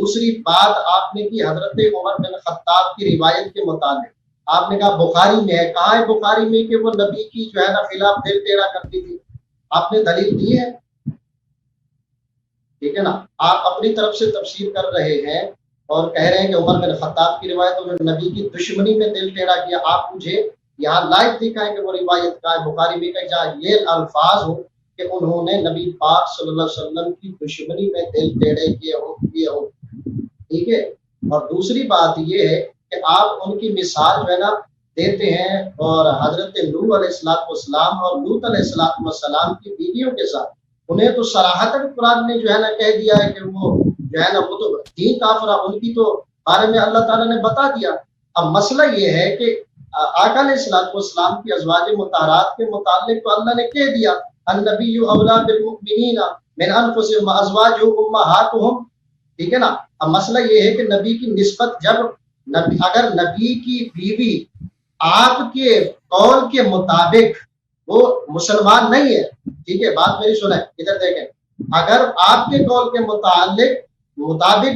دوسری بات آپ نے کی حضرت عمر بن خطاب کی روایت کے متعلق، آپ نے کہا بخاری میں ہے، کہاں ہے بخاری میں کہ وہ نبی کی جو ہے نا خلاف دل ٹیڑھا کرتی تھی؟ آپ نے دلیل دی ہے؟ ٹھیک ہے نا، آپ اپنی طرف سے تفسیر کر رہے ہیں اور کہہ رہے ہیں کہ عمر بن خطاب کی روایت اور نبی کی دشمنی میں دل ٹیڑھا کیا۔ آپ مجھے یہاں لائیو دکھائیں کہ وہ روایت کا ہے بخاری میں، کہ جہاں یہ الفاظ ہو کہ انہوں نے نبی پاک صلی اللہ علیہ وسلم کی دشمنی میں دل ٹیڑھے کیے ہو۔ ٹھیک ہے، اور دوسری بات یہ ہے کہ آپ ان کی مثال جو ہے نا دیتے ہیں، اور حضرت نوح علیہ السلام اور لوط علیہ السلام کی بیویوں کے ساتھ انہیں تو صراحتاً قرآن نے جو ہے نا کہہ دیا ہے کہ وہ جو ہے نا وہ تو دین کافرہ، ان کی تو بارے میں اللہ تعالیٰ نے بتا دیا۔ اب مسئلہ یہ ہے کہ آقا علیہ السلام کی ازواج مطہرات کے متعلق تو اللہ نے کہہ دیا النبی اولیٰ بالمؤمنین من انفسہم وازواجہ امہاتہم، ٹھیک ہے نا۔ اب مسئلہ یہ ہے کہ نبی کی نسبت جب اگر نبی کی بیوی آپ کے قول کے مطابق وہ مسلمان نہیں ہے، ٹھیک ہے، بات میری سنیں، ادھر دیکھیں، اگر آپ کے قول کے مطابق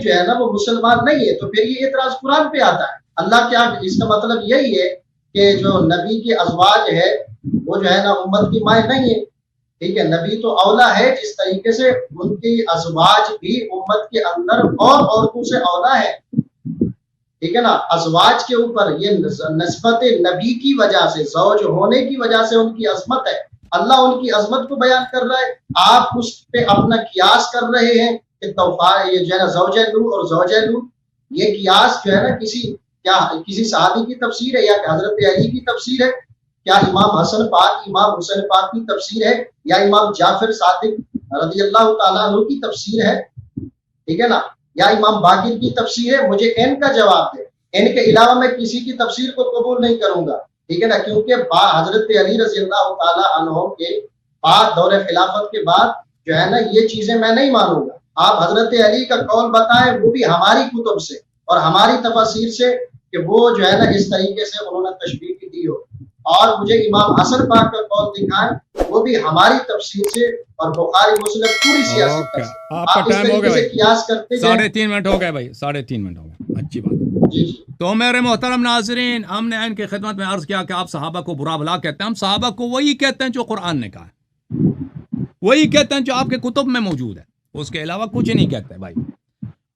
جو ہے نا وہ مسلمان نہیں ہے تو پھر یہ اعتراض قرآن پہ آتا ہے۔ اللہ کیا، اس کا مطلب یہی ہے کہ جو نبی کی ازواج ہے وہ جو ہے نا امت کی مائیں نہیں ہے، ٹھیک ہے، نبی تو اولا ہے، جس طریقے سے ان کی ازواج بھی امت کے اندر اور عورتوں سے اولا ہے، ٹھیک ہے نا۔ ازواج کے اوپر یہ نسبت نبی کی وجہ سے، زوج ہونے کی وجہ سے ان کی عظمت ہے، اللہ ان کی عظمت کو بیان کر رہا ہے، آپ اس پہ اپنا قیاس کر رہے ہیں کہ یہ جو ہے نا زوجہ نوح اور زوجہ لوط، یہ قیاس جو ہے نا کسی صحابی کی تفسیر ہے یا حضرت علی کی تفسیر ہے؟ کیا امام حسن پاک، امام حسین پاک کی تفسیر ہے یا امام جعفر صادق رضی اللہ تعالیٰ عنہ کی تفسیر ہے؟ ٹھیک ہے نا، یا امام باقر کی تفسیر ہے؟ مجھے ان کا جواب دے، ان کے علاوہ میں کسی کی تفسیر کو قبول نہیں کروں گا، ٹھیک ہے نا، کیونکہ حضرت علی رضی اللہ تعالیٰ عنہ کے بعد، دور خلافت کے بعد جو ہے نا یہ چیزیں میں نہیں مانوں گا۔ آپ حضرت علی کا قول بتائیں، وہ بھی ہماری کتب سے اور ہماری تفاسیر سے، کہ وہ جو ہے نا اس طریقے سے انہوں نے تشبیہ کی دی ہو، اور مجھے امام حسن پاک کا قول دکھائیں، وہ بھی ہماری تفسیر سے، اور بخاری مسلم پوری سیاست سے۔ آپ کا ٹائم ہو گیا بھائی، قیاس کرتے 3.5 منٹ ہو گئے بھائی، 3.5 منٹ ہو گئے، اچھی بات۔ جی جی، تو میرے محترم ناظرین، ہم نے ان کی خدمت میں عرض کیا کہ آپ صحابہ کو برا بھلا کہتے ہیں، ہم صحابہ کو وہی کہتے ہیں جو قرآن نے کہا ہے، وہی کہتے ہیں جو آپ کے کتب میں موجود ہے، اس کے علاوہ کچھ نہیں کہتے بھائی۔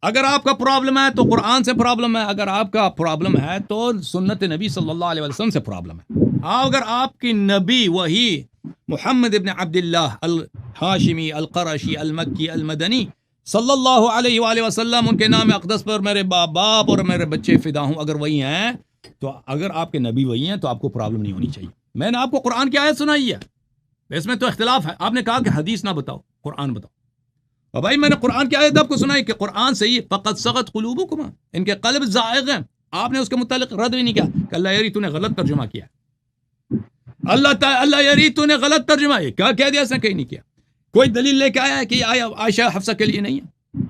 اگر آپ کا پرابلم ہے تو قرآن سے پرابلم ہے، اگر آپ کا پرابلم ہے تو سنت نبی صلی اللہ علیہ وسلم سے پرابلم ہے۔ اگر آپ کی نبی وہی محمد ابن عبداللہ الحاشمی القرشی المکی المدنی صلی اللہ علیہ وآلہ وسلم، ان کے نام اقدس پر میرے باپ اور میرے بچے فدا ہوں، اگر وہی ہیں تو، اگر آپ کے نبی وہی ہیں تو آپ کو پرابلم نہیں ہونی چاہیے۔ میں نے آپ کو قرآن کی آیت سنائی ہے، اس میں تو اختلاف ہے، آپ نے کہا کہ حدیث نہ بتاؤ، قرآن بتاؤ، اور بھائی میں نے قرآن کی آیت آپ کو سنائی کہ قرآن سے ہی فقط سغت قلوبکم، ان کے قلب زائغ ہیں۔ آپ نے اس کے متعلق رد بھی نہیں کیا کہ اللہ یری تو نے غلط ترجمہ کیا، اللہ یری تو نے غلط ترجمہ، کیا کہہ دیا، اس نے کہیں نہیں کیا۔ کوئی دلیل لے کے آیا ہے کہ یہ عائشہ حفصہ کے لیے نہیں ہے؟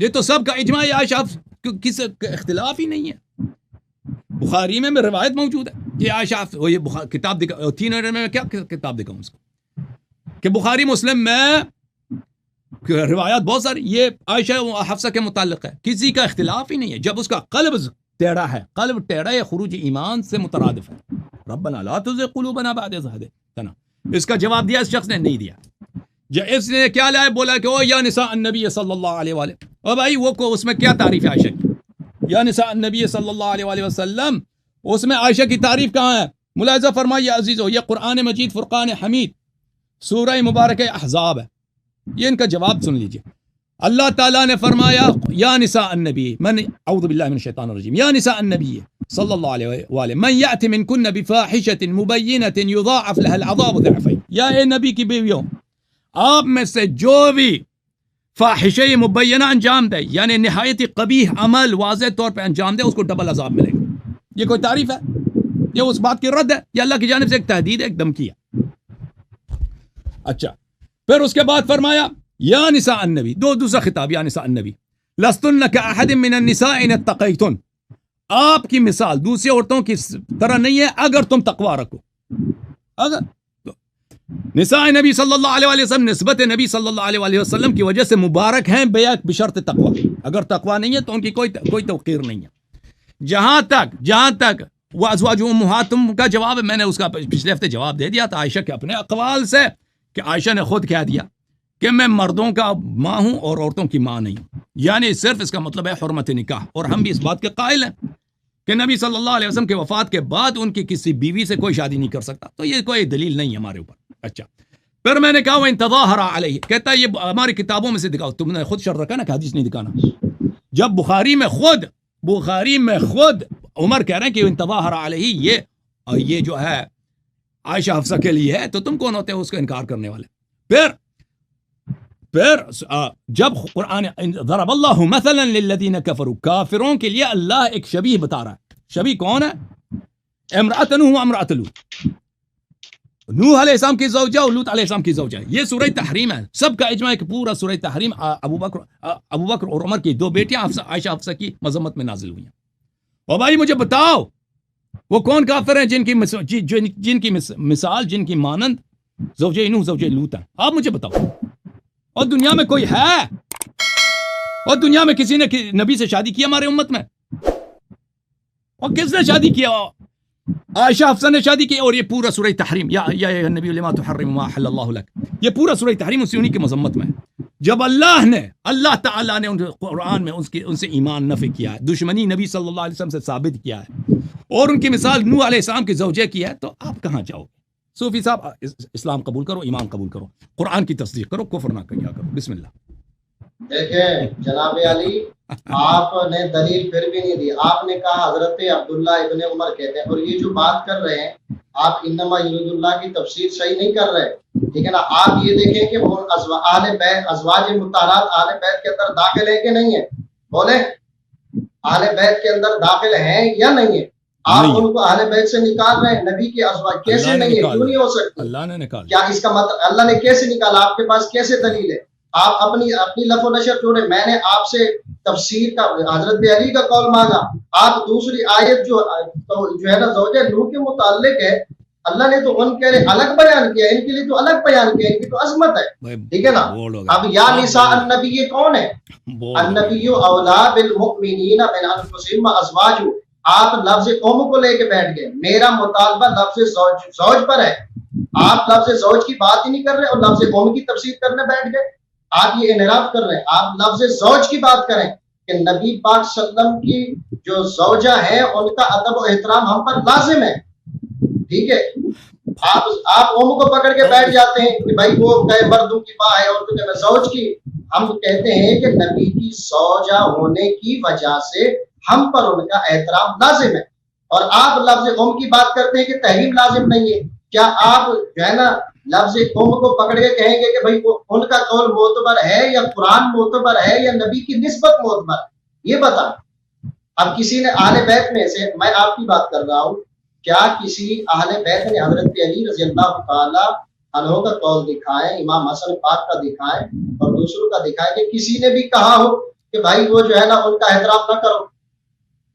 یہ تو سب کا اجماع ہے، عائشہ کس اختلاف ہی نہیں ہے۔ بخاری میں روایت موجود ہے کہ عائشہ، یہ کتاب دکھا، 3 منٹ میں کیا کتاب دکھاؤں اس کو، کہ بخاری مسلم میں روایات بہت ساری، یہ عائشہ حفصہ کے متعلق ہے، کسی کا اختلاف ہی نہیں ہے۔ جب اس کا قلب ٹیڑھا ہے، قلب ٹیڑھا ہے، خروج ایمان سے مترادف ہے۔ ربنا لا تزغ قلوبنا بعد إذ هديتنا، اس کا جواب دیا اس شخص نے نہیں دیا۔ اس نے کیا لایا، بولا کہ او یا نساء النبی صلی اللہ علیہ وآلہ، اور بھائی وہ کو اس میں کیا تعریف ہے عائشہ کی؟ یا نساء النبی صلی اللہ علیہ وآلہ وسلم، اس میں عائشہ کی تعریف کہاں ہے؟ ملاحظہ فرمائیے عزیزو، یہ قرآن مجید فرقان حمید سورہ مبارک احزاب ہے، یہ ان کا جواب سن لیجئے۔ اللہ تعالیٰ نے فرمایا یا نساء النبی، من اعوذ باللہ من الشیطان الرجیم، یا نساء النبی صلی اللہ علیہ وآلہ من یأت منکن بفاحشۃ مبینۃ یضاعف لها العذاب ضعفین، یا اے نبی کی بیویوں، آپ میں سے جو بھی فاحشہ مبینہ انجام دے، یعنی نہایت قبیح عمل واضح طور پہ انجام دے، اس کو ڈبل عذاب ملے گا۔ یہ کوئی تعریف ہے؟ یہ اس بات کی رد ہے، یہ اللہ کی جانب سے ایک تہدید ہے، ایک دھمکی ہے۔ اچھا، پھر اس کے بعد فرمایا یا نساء النبی، دوسرا خطاب، یا نساء النبی لستن کاحد من النساء ان اتقیتن، آپ کی مثال دوسری عورتوں کی طرح نہیں ہے اگر تم تقوی رکھو۔ اگر نساء نبی صلی اللہ علیہ وسلم نسبت نبی صلی اللہ علیہ وسلم کی وجہ سے مبارک ہیں بشرط تقوی. اگر تقوی نہیں ہے تو ان کی کوئی توقیر نہیں ہے. جہاں تک وہ ازواج امہاتم کا جواب ہے، میں نے اس کا پچھلے ہفتے جواب دے دیا تھا عائشہ کے اپنے اقوال سے، کہ عائشہ نے خود کہہ دیا کہ میں مردوں کا ماں ہوں اور عورتوں کی ماں نہیں ہوں. یعنی صرف اس کا مطلب ہے حرمت نکاح. اور ہم بھی اس بات کے قائل ہیں کہ نبی صلی اللہ علیہ وسلم کے وفات کے بعد ان کی کسی بیوی سے کوئی شادی نہیں کر سکتا. تو یہ کوئی دلیل نہیں ہے ہمارے اوپر. اچھا، پھر میں نے کہا وہ تظاہر علیہ، کہتا ہے یہ ہماری کتابوں میں سے دکھاؤ. تم نے خود شرط رکھا نا کہ حدیث نہیں دکھانا. جب بخاری میں خود عمر کہہ رہے ہیں کہ تظاہر علیہ یہ جو ہے عائشہ حفصہ کے لیے ہے، تو تم کون ہوتے ہیں اس کا انکار کرنے والے؟ پھر جب قرآن ضرب اللہ مثلا للذین کفروا، کافروں کے لیے اللہ ایک شبیہ بتا رہا ہے. شبیہ کون ہے؟ امرأۃ نوح و امرأۃ لوط. نوح علیہ السلام کی زوجہ اور لوط علیہ السلام کی زوجہ. یہ سورہ تحریم ہے. سب کا اجماع ہے کہ پورا سورہ تحریم ابو بکر اور عمر کی دو بیٹیاں عائشہ حفصہ کی مذمت میں نازل ہوئی ہیں. اور بھائی مجھے بتاؤ وہ کون کافر ہیں جن کی مثال جن کی مانند زوجہ نوح زوجہ لوط ہیں؟ آپ مجھے بتاؤ. اور دنیا میں کوئی ہے؟ اور دنیا میں کسی نے نبی سے شادی کی ہمارے امت میں؟ اور کس نے شادی کیا؟ عائشہ حفصہ نے شادی کی. اور یہ پورا سورہ تحریم یا نبی لما تحرم ما حل اللہ لک، یہ پورا سورہ تحریم انہی کی مذمت میں. جب اللہ تعالیٰ نے قرآن میں ان سے ایمان نفی کیا ہے، دشمنی نبی صلی اللہ علیہ وسلم سے ثابت کیا ہے، اور ان کی مثال نوح علیہ السلام کی زوجہ کی ہے، تو آپ کہاں جاؤ گے؟ صوفی صاحب اسلام قبول کرو، ایمان قبول کرو، قرآن کی تصدیق کرو، کفر نہ کیا کرو. بسم اللہ. دیکھیں جناب علی، آپ نے دلیل پھر بھی نہیں دی. آپ نے کہا حضرت عبداللہ ابن عمر کہتے ہیں، اور یہ جو بات کر رہے ہیں آپ انما یرید اللہ کی تفسیر صحیح نہیں کر رہے. ٹھیک ہے نا؟ آپ یہ دیکھیں کہ وہ ازواج مطہرات اہل بیت کے اندر داخل ہے کہ نہیں ہے؟ بولے اہل بیت کے اندر داخل ہیں یا نہیں ہے؟ آپ ان کو اہل بیت سے نکال رہے ہیں. نبی کے ازواج کیسے نہیں ہے؟ کیوں نہیں ہو سکتی؟ اللہ نے نکالا. کیا اس کا مطلب اللہ نے کیسے نکالا؟ آپ کے پاس کیسے دلیل ہے؟ آپ اپنی لف و نشر چھوڑے. میں نے آپ سے تفسیر کا حضرت علی کا قول مانگا. آپ دوسری آیت جو ہے نا زوجہ نوح کے متعلق ہے، اللہ نے تو ان کے لیے الگ بیان کیا، ان کے لیے تو الگ بیان کیا، ان کی تو عظمت ہے. ٹھیک ہے نا؟ اب یا نساء النبی یہ کون ہے؟ النبی اولا بالمؤمنین من انفسہم وازواجہ. آپ لفظ قوم کو لے کے بیٹھ گئے. میرا مطالبہ لفظ زوج پر ہے. آپ لفظ زوج کی بات ہی نہیں کر رہے اور لفظ قوم کی تفسیر کرنے بیٹھ گئے. آپ یہ انحراف کر رہے ہیں. آپ لفظ زوج کی بات کریں کہ نبی پاک صلی اللہ علیہ وسلم کی جو زوجہ ہیں ان کا ادب و احترام ہم پر لازم ہے. ٹھیک ہے؟ آپ قوم کو پکڑ کے بیٹھ جاتے ہیں کہ بھائی وہ مردوں کی ماں ہے اور تجھے زوج کی. ہم کہتے ہیں کہ نبی کی زوجہ ہونے کی وجہ سے ہم پر ان کا احترام لازم ہے. اور آپ لفظ قوم کی بات کرتے ہیں کہ تحریم لازم نہیں ہے. کیا آپ جو ہے نا لفظ قوم کو پکڑ کے کہیں گے کہ بھائی ان کا قول معتبر ہے یا قرآن معتبر ہے یا نبی کی نسبت معتبر ہے؟ یہ بتا. اب کسی نے اہل بیت میں سے، میں آپ کی بات کر رہا ہوں، کیا کسی اہل بیت نے حضرت علی رضی اللہ تعالی عنہ کا قول دکھائے، امام حسن پاک کا دکھائے اور دوسروں کا دکھائے کہ کسی نے بھی کہا ہو کہ بھائی وہ جو ہے نا ان کا احترام نہ کرو؟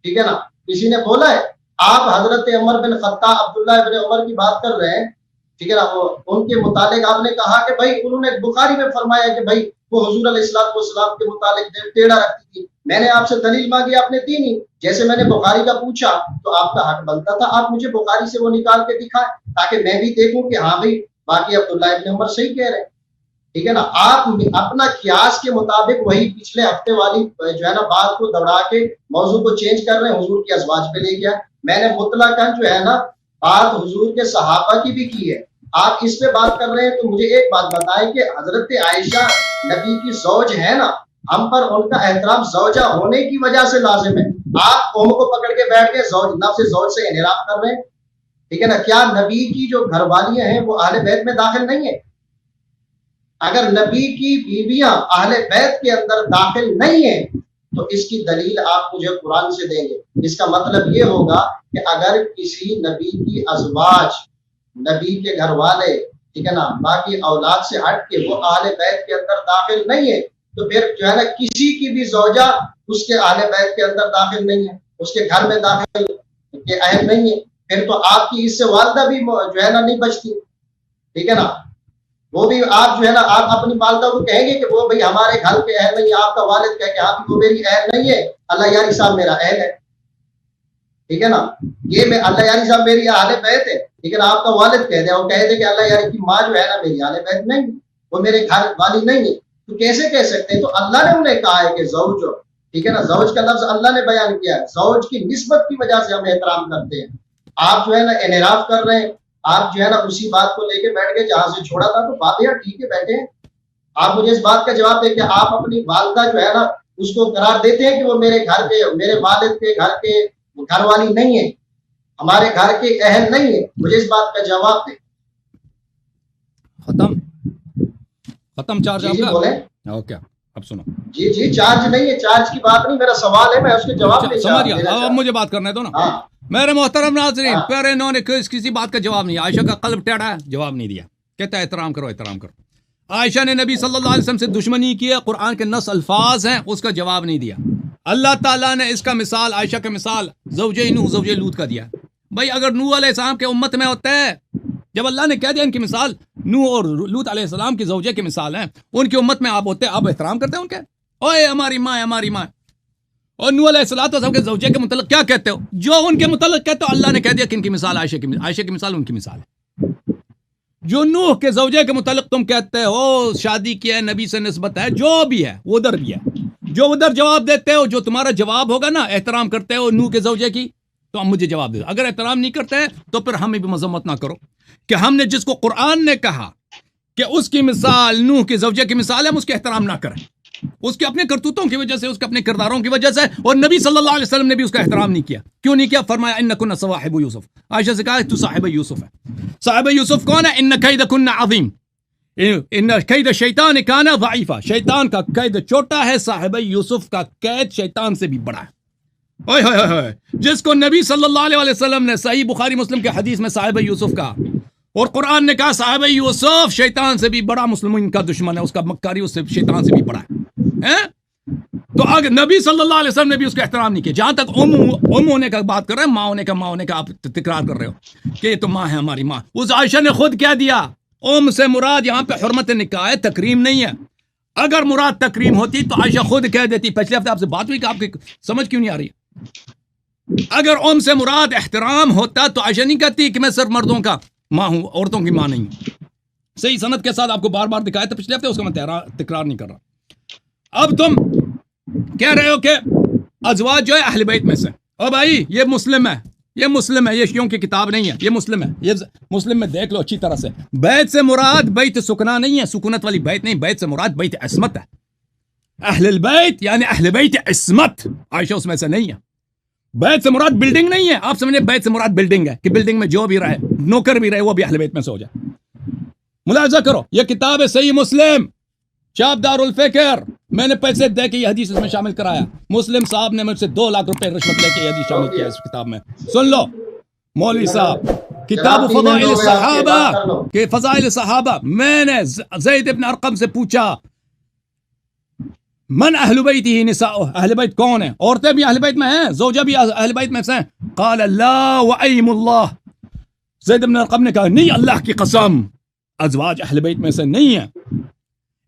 ٹھیک ہے نا؟ کسی نے بولا ہے؟ آپ حضرت عمر بن خطاب عبداللہ ابن عمر کی بات کر رہے ہیں. ٹھیک ہے نا؟ وہ ان کے متعلق آپ نے کہا کہ بھائی انہوں نے بخاری میں فرمایا کہ بھائی وہ حضور علیہ السلام کے متعلق ٹیڑھا رکھتی تھی. میں نے آپ سے دلیل مانگی، آپ نے دی نہیں. جیسے میں نے بخاری کا پوچھا تو آپ کا حق بنتا تھا آپ مجھے بخاری سے وہ نکال کے دکھائیں تاکہ میں بھی دیکھوں کہ ہاں بھائی باقی عبداللہ ابن عمر صحیح کہہ رہے ہیں. ٹھیک ہے نا؟ آپ اپنا قیاس کے مطابق وہی پچھلے ہفتے والی جو ہے نا بات کو دوڑا کے موضوع کو چینج کر رہے ہیں، حضور کی ازواج پہ لے گیا. میں نے مطلقاً جو ہے نا بات حضور کے صحابہ کی بھی کی ہے. آپ اس پہ بات کر رہے ہیں تو مجھے ایک بات بتائیں کہ حضرت عائشہ نبی کی زوج ہے نا، ہم پر ان کا احترام زوجہ ہونے کی وجہ سے لازم ہے. آپ قوم کو پکڑ کے بیٹھ کے لفظ زوج سے انحراف کر رہے ہیں. ٹھیک ہے نا؟ کیا نبی کی جو گھر والیاں ہیں وہ اہل بیت میں داخل نہیں ہیں؟ اگر نبی کی بیویاں اہل بیت کے اندر داخل نہیں ہیں تو اس کی دلیل آپ مجھے قرآن سے دیں گے. اس کا مطلب یہ ہوگا کہ اگر کسی نبی کی ازواج، نبی کے گھر والے، ٹھیک ہے نا، باقی اولاد سے ہٹ کے وہ اہل بیت کے اندر داخل نہیں ہے تو پھر جو ہے نا کسی کی بھی زوجہ اس کے اہل بیت کے اندر داخل نہیں ہے، اس کے گھر میں داخل کے اہل نہیں ہے. پھر تو آپ کی اس سے والدہ بھی جو ہے نا نہیں بچتی. ٹھیک ہے نا؟ وہ بھی آپ جو ہے نا آپ اپنی والدہ کو کہیں گے کہ وہ بھئی ہمارے گھر کے اہل نہیں, آپ کا والد کہے کہ ہاں وہ میری اہل نہیں ہے, اللہ یاری صاحب میرا اہل ہے, ٹھیک ہے نا, یہ میں اللہ یاری صاحب میری اہل بیت ہے, لیکن آپ کا والد کہہ دے, وہ کہہ دے کہ اللہ یاری کی ماں جو ہے نا میری اہل بیت نہیں, وہ میرے گھر والی نہیں ہے, تو کیسے کہہ سکتے ہیں؟ تو اللہ نے انہیں کہا ہے کہ زوج, ٹھیک ہے نا, زوج کا لفظ اللہ نے بیان کیا ہے, زوج کی نسبت کی وجہ سے ہم احترام کرتے ہیں. آپ جو ہے نا انحراف کر رہے ہیں, آپ جو ہے نا اسی بات کو لے کے بیٹھ گئے جہاں سے چھوڑا تھا, تو بات ہے ٹھیک ہے بیٹھے ہیں. آپ مجھے اس بات کا جواب دیں کہ آپ اپنی والدہ جو ہے نا اس کو قرار دیتے ہیں کہ وہ میرے گھر کے, میرے والد کے گھر کے گھر والی نہیں ہے, ہمارے گھر کے اہل نہیں ہے؟ مجھے اس بات کا جواب دیں. ختم چارج آپ جی کا؟ بولیں. اوکے اب سنو. جی چارج نہیں ہے, چارج کی بات نہیں, میرا سوال ہے, میں اس کے جواب دے سمجھ گیا, اب مجھے بات کرنے دو نا. ہاں میرے محترم ناظرین, پھر انہوں نے کسی بات کا جواب نہیں, عائشہ کا قلب ٹیڑھا ہے, جواب نہیں دیا, کہتا ہے احترام کرو احترام کرو. عائشہ نے نبی صلی اللہ علیہ وسلم سے دشمنی کی ہے, قرآن کے نص الفاظ ہیں, اس کا جواب نہیں دیا. اللہ تعالیٰ نے اس کا مثال, عائشہ کا مثال زوجہ نوح زوجہ لوط کا دیا. بھائی اگر نوح علیہ السلام کے امت میں ہوتا ہے, جب اللہ نے کہہ دیا ان کی مثال نوح اور لوط علیہ السلام کی زوجہ کی مثال ہیں, ان کی امت میں آپ ہوتے, آپ احترام کرتے ہیں ان کے, اوے ہماری ماں ہے ہماری ماں. اور نوح علیہ السلام کے زوجہ کے متعلق کیا کہتے ہو؟ جو ان کے متعلق کہتے ہو, اللہ نے کہہ دیا کہ ان کی مثال عائشہ کی مثال ان کی مثال ہے. جو نوح کے زوجہ کے متعلق تم کہتے ہو شادی کیا ہے, نبی سے نسبت ہے, جو بھی ہے وہ ادھر بھی ہے. جو ادھر جواب دیتے ہو, جو تمہارا جواب ہوگا نا, احترام کرتے ہو نوح کے زوجہ کی, تو ہم مجھے جواب دے دو. اگر احترام نہیں کرتے ہیں تو پھر ہمیں بھی مذمت نہ کرو کہ ہم نے جس کو قرآن نے کہا کہ اس کی مثال نوح کے زوجہ کی مثال ہے, ہم اس کے احترام نہ کریں, اس کے اپنے کرتوتوں کی وجہ سے, اس کے اپنے کرداروں کی وجہ سے. اور نبی صلی اللہ علیہ وسلم نے بھی اس کا احترام نہیں کیا. کیوں نہیں کیا؟ فرمایا انکن صواحب یوسف. عائشہ سے کہا تو صاحب یوسف ہے. صاحب یوسف کون ہے؟ ان کیدکن عظیم, ان کید الشیطان کان ضعیفا. شیطان کا قید چھوٹا ہے, صاحب یوسف کا قید شیطان سے بھی بڑا ہے. اوئے ہوئے ہوئے, جس کو نبی صلی اللہ علیہ وسلم نے صحیح بخاری مسلم کے حدیث میں صاحب یوسف کا, اور قرآن نے کہا صاحب یوسف شیطان سے بھی بڑا مسلمین کا دشمن ہے, اس کا مکاری اس سے شیطان سے بھی بڑا ہے. تو اگر نبی صلی اللہ علیہ وسلم نے بھی اس کا احترام نہیں کیا. جہاں تک ام ہونے کا بات کر رہے ہیں, ماں ہونے کا آپ تکرار کر رہے ہو کہ یہ تو ماں ہے ہماری ماں. اس عائشہ نے خود کیا دیا, ام سے مراد یہاں پہ حرمت نکاح ہے, تکریم نہیں ہے. اگر مراد تکریم ہوتی تو عائشہ خود کہہ دیتی. پچھلے ہفتے آپ سے بات ہوئی کہ آپ کی سمجھ کیوں نہیں آ رہی ہے. اگر ام سے مراد احترام ہوتا تو عائشہ نہیں کہتی کہ میں صرف مردوں کا ماں ہوں, عورتوں کی ماں نہیں ہوں. صحیح سند کے ساتھ آپ کو بار بار دکھایا تھا پچھلے ہفتے, اس کا میں تکرار نہیں کر رہا. اب تم کہہ رہے ہو کہ ازواج جو ہے اہل بیت میں سے. او بھائی یہ مسلم ہے, یہ شیعوں کی کتاب نہیں ہے, یہ مسلم ہے, یہ مسلم میں دیکھ لو اچھی طرح سے. بیت سے مراد بیت سکنا نہیں ہے, سکونت والی بیت نہیں, بیت سے مراد بیت عصمت ہے. اہل البیت یعنی اہل بیت عصمت, عائشہ اس میں سے نہیں ہے. بیت سے مراد بلڈنگ نہیں ہے. آپ سمجھیں بیت سے مراد بلڈنگ ہے کہ بلڈنگ میں جو بھی رہے, نوکر بھی رہے, وہ بھی اہل بیت میں سے ہو جائے. ملاحظہ کرو, یہ کتاب ہے صحیح مسلم, شاپ دار الفکر. میں نے پیسے دے کے یہ حدیث اس میں شامل کرایا. مسلم صاحب نے مجھ سے 2 لاکھ روپے رشوت لے کے یہ حدیث شامل کیا اس کتاب میں. سن لو مولوی صاحب, کتاب فضائل الصحابہ کہ فضائل صحابہ. میں نے زید ابن ارقم سے پوچھا من اہل بیتہ نساؤہ, اہل بیت کون ہیں؟ عورتیں بھی اہل بیت میں ہیں, زوجہ بھی اہل بیت میں سے ہیں. قال لا وعیم اللہ, زید ابن ارقم نے کہا نہیں اللہ کی قسم, ازواج اہل بیت میں سے نہیں ہیں.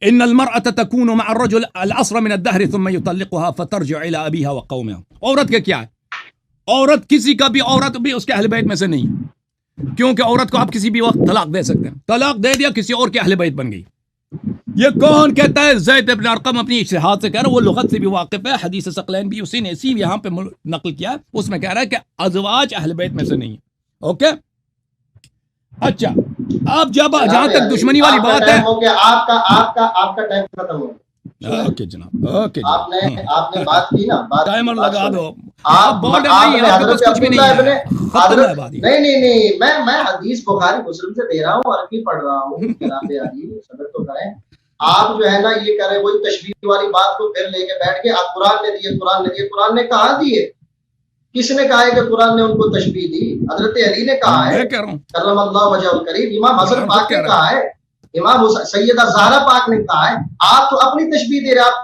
ان المرأة تكون مع الرجل العصر من الدهر ثم يطلقها فترجع الى ابيها وقومها. عورت کا کیا ہے؟ عورت کسی کا بھی, عورت بھی اس کے اہل بیت میں سے نہیں ہے, کیونکہ عورت کو آپ کسی بھی وقت طلاق دے سکتے ہیں. طلاق دے دیا, کسی اور کے اہل بیت بن گئی. یہ کون کہتا ہے؟ زید ابن ارقم اپنی اجتہاد سے کہہ رہا ہے, وہ لغت سے بھی واقف ہے, حدیث ثقلین بھی اسی نے اسی یہاں پہ نقل کیا, اس میں کہہ رہا ہے کہ ازواج اہل بیت میں سے نہیں ہے. اوکے اچھا, آپ جب جہاں تک دشمنی والی بات ہے, آپ کا ٹائم ختم ہو گیا. اوکے جناب, اوکے آپ نے بات کی نا, ٹائمر لگا دو. نہیں, میں حدیث بخاری مسلم سے دے رہا ہوں, عربی پڑھ رہا ہوں, جناب علی صبر تو کریں. آپ جو ہے نا یہ کریں, وہی تشبیہ والی بات کو پھر لے کے بیٹھ کے آپ قرآن نے دیے, قرآن نے کہاں دیے؟ کس نے کہا ہے کہ قرآن نے ان کو تشبیہ دی؟ حضرت علی نے کہا ہے, کرم اللہ وجہ الکریم. امام حسن پاک نے کہا ہے, امام سیدہ زہرا پاک نے کہا ہے. آپ تو اپنی تشبیہ دے رہے, آپ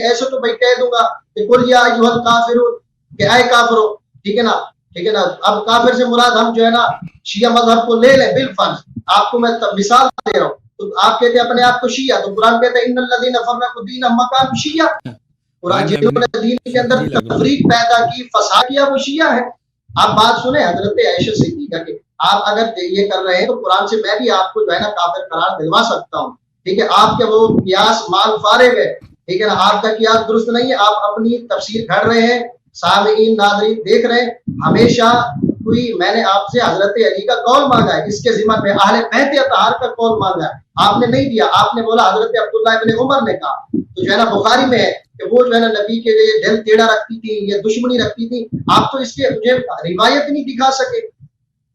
ایسے تو بھائی کہہ دوں گا کہ قل یا ایھا الکافرون, کہ اے کافرو, ٹھیک ہے نا. اب کافر سے مراد ہم جو ہے نا شیعہ مذہب کو لے لیں بالفرض. آپ کو میں مثال دے رہا ہوں, تو آپ کہتے ہیں اپنے آپ کو شیعہ, تو قرآن کہتے ہیں ان الذین فرقوا دینہم وکانوا شیعہ, قرآن جنہوں نے دین کے اندر تفریق پیدا کی, فساد کیا, وہ شیعہ ہے. آپ بات سنیں حضرت عائشہ صدیقہ کے, آپ اگر یہ کر رہے ہیں تو قرآن سے میں بھی آپ کو جو ہے نا کافر قرار دلوا سکتا ہوں, ٹھیک ہے. آپ کے وہ قیاس مال فارغ ہے, ٹھیک ہے نا, آپ کا قیاس درست نہیں ہے, آپ اپنی تفسیر گھڑ رہے ہیں, سامعین ناظرین دیکھ رہے ہیں. ہمیشہ کوئی میں نے آپ سے حضرت علی کا قول مانگا ہے, اس کے ذمہ میں اہل بیت اطہار کا قول مانگا ہے, آپ نے نہیں دیا. آپ نے بولا حضرت عبداللہ ابن عمر نے کہا, تو جو ہے نا بخاری میں ہے کہ وہ جو ہے نا نبی کے لیے دل ٹیڑھا رکھتی تھی, یہ دشمنی رکھتی تھی. آپ تو اس کے مجھے روایت نہیں دکھا سکے,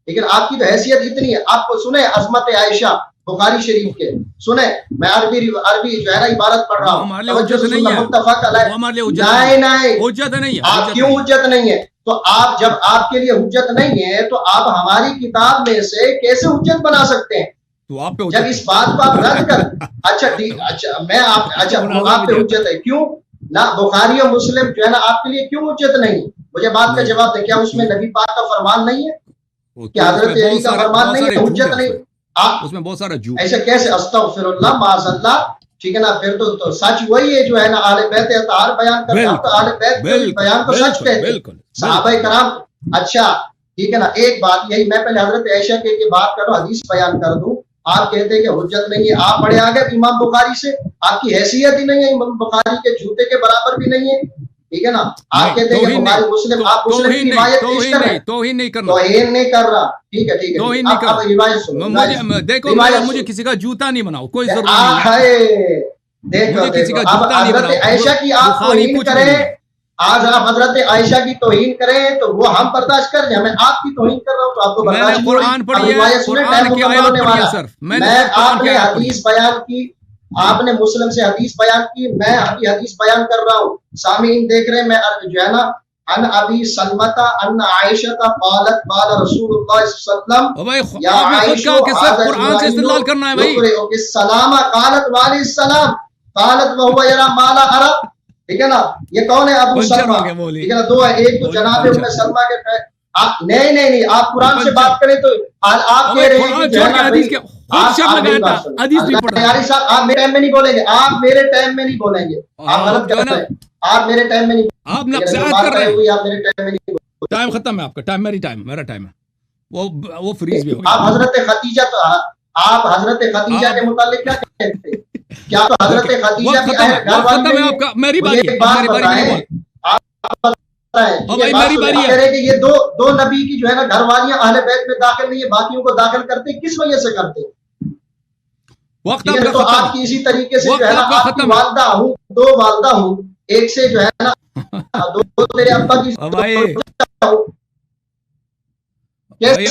لیکن آپ کی تو حیثیت اتنی ہے. آپ کو سنیں عظمت عائشہ بخاری شریف کے, سنیں, میں عربی جو ہے نا عبارت پڑھ رہا ہوں, متفق علیہ. نہیں, آپ کیوں حجت نہیں ہے؟ تو آپ جب آپ کے لیے حجت نہیں ہے تو آپ ہماری کتاب میں سے کیسے حجت بنا سکتے ہیں؟ جب اس بات کو آپ رد کر, اچھا ٹھیک, اچھا میں آپ پہ حجت ہے کیوں نہ؟ بخاری اور مسلم جو ہے نا آپ کے لیے کیوں حجت نہیں؟ مجھے بات کا جواب دیں. کیا اس میں نبی پاک کا فرمان نہیں ہے؟ کیا حضرت علی کا فرمان نہیں ہے؟ حجت نہیں. آپ اس میں بہت سارا جھوٹ, ایسے کیسے؟ استغفر اللہ معاذ اللہ, ٹھیک ہے نا. پھر تو سچ وہی ہے جو ہے نا اہل بیت اطہار بیان کرتا ہے, تو اہل بیت کے بیان کو سچ کہتے ہیں صحابہ کرام. اچھا ٹھیک ہے نا, ایک بات یہی, میں پہلے حضرت عائشہ کے بات کروں, حدیث بیان کر دوں. آپ کہتے ہیں کہ حجت نہیں ہے, آپ بڑے آگے امام بخاری سے, آپ کی حیثیت ہی نہیں ہے, امام بخاری کے جوتے کے برابر بھی نہیں ہے, ٹھیک ہے نا. آپ کہتے ہیں کہ بخاری مسلم, آپ مسلم کی روایت پیش کر رہے ہیں, توہین نہیں کر رہا, ٹھیک ہے ٹھیک ہے. آپ روایت سنو, دیکھو مجھے کسی کا جوتا نہیں بناؤ, کوئی ضرورت نہیں ہے. دیکھو اب حضرت عائشہ کی آپ توہین کریں, آج آپ حضرت عائشہ کی توہین کریں تو وہ ہم برداشت کر لیں, میں آپ کی توہین کر رہا ہوں تو آپ کو برداشت نہیں. قرآن پڑھی ہے, قرآن کی آیات پڑھی ہے صرف, میں آپ نے حدیث بیان کی, آپ نے مسلم سے حدیث بیان کی, میں ابھی حدیث بیان کر رہا ہوں, سامعین دیکھ رہے ہیں. میں جو ہے نا ان ابی سلمۃ ان عائشہ قالت قال رسول اللہ صلی اللہ علیہ وسلم یا عائشہ قرآن سے استدلال کرنا ہے بھائی. السلام قالت وعلیہ السلام قالت وهو يرى ما لا ارى, ٹھیک ہے نا. یہ کون ہے؟ ابو سلمہ, ٹھیک ہے نا. دو ہے, ایک تو جناب ام سلمہ کے نہیں, آپ قرآن سے بات کریں تو آپ کہہ رہے ہیں کہ حدیث کے حدیث نہیں پڑھتا. یاری صاحب آپ میرے ٹائم میں نہیں بولیں گے, آپ میرے ٹائم میں نہیں بولیں گے, آپ غلط کر رہے ہیں, آپ میرے ٹائم میں نہیں, آپ نقصان کر رہے ہیں, آپ میرے ٹائم میں نہیں. ٹائم ختم ہے آپ کا, ٹائم میرا ٹائم ہے, وہ فریز بھی ہو گیا. آپ حضرت خدیجہ, تو آپ حضرت خدیجہ کے متعلق کیا کہتے ہیں؟ کیا تو حضرت خدیجہ کی گھر والی آپ کا, میری باری ہے, میری باری ہے کہ یہ دو نبی کی جو ہے نا گھر والیاں اہل بیت میں داخل نہیں ہے, باقیوں کو داخل کرتے کس وجہ سے کرتے ہیں؟ وقت تو آپ کی اسی طریقے سے جو ہے نا آپ کی والدہ ہوں, دو والدہ ہوں, ایک سے جو ہے نا دو تیرے ابا کی,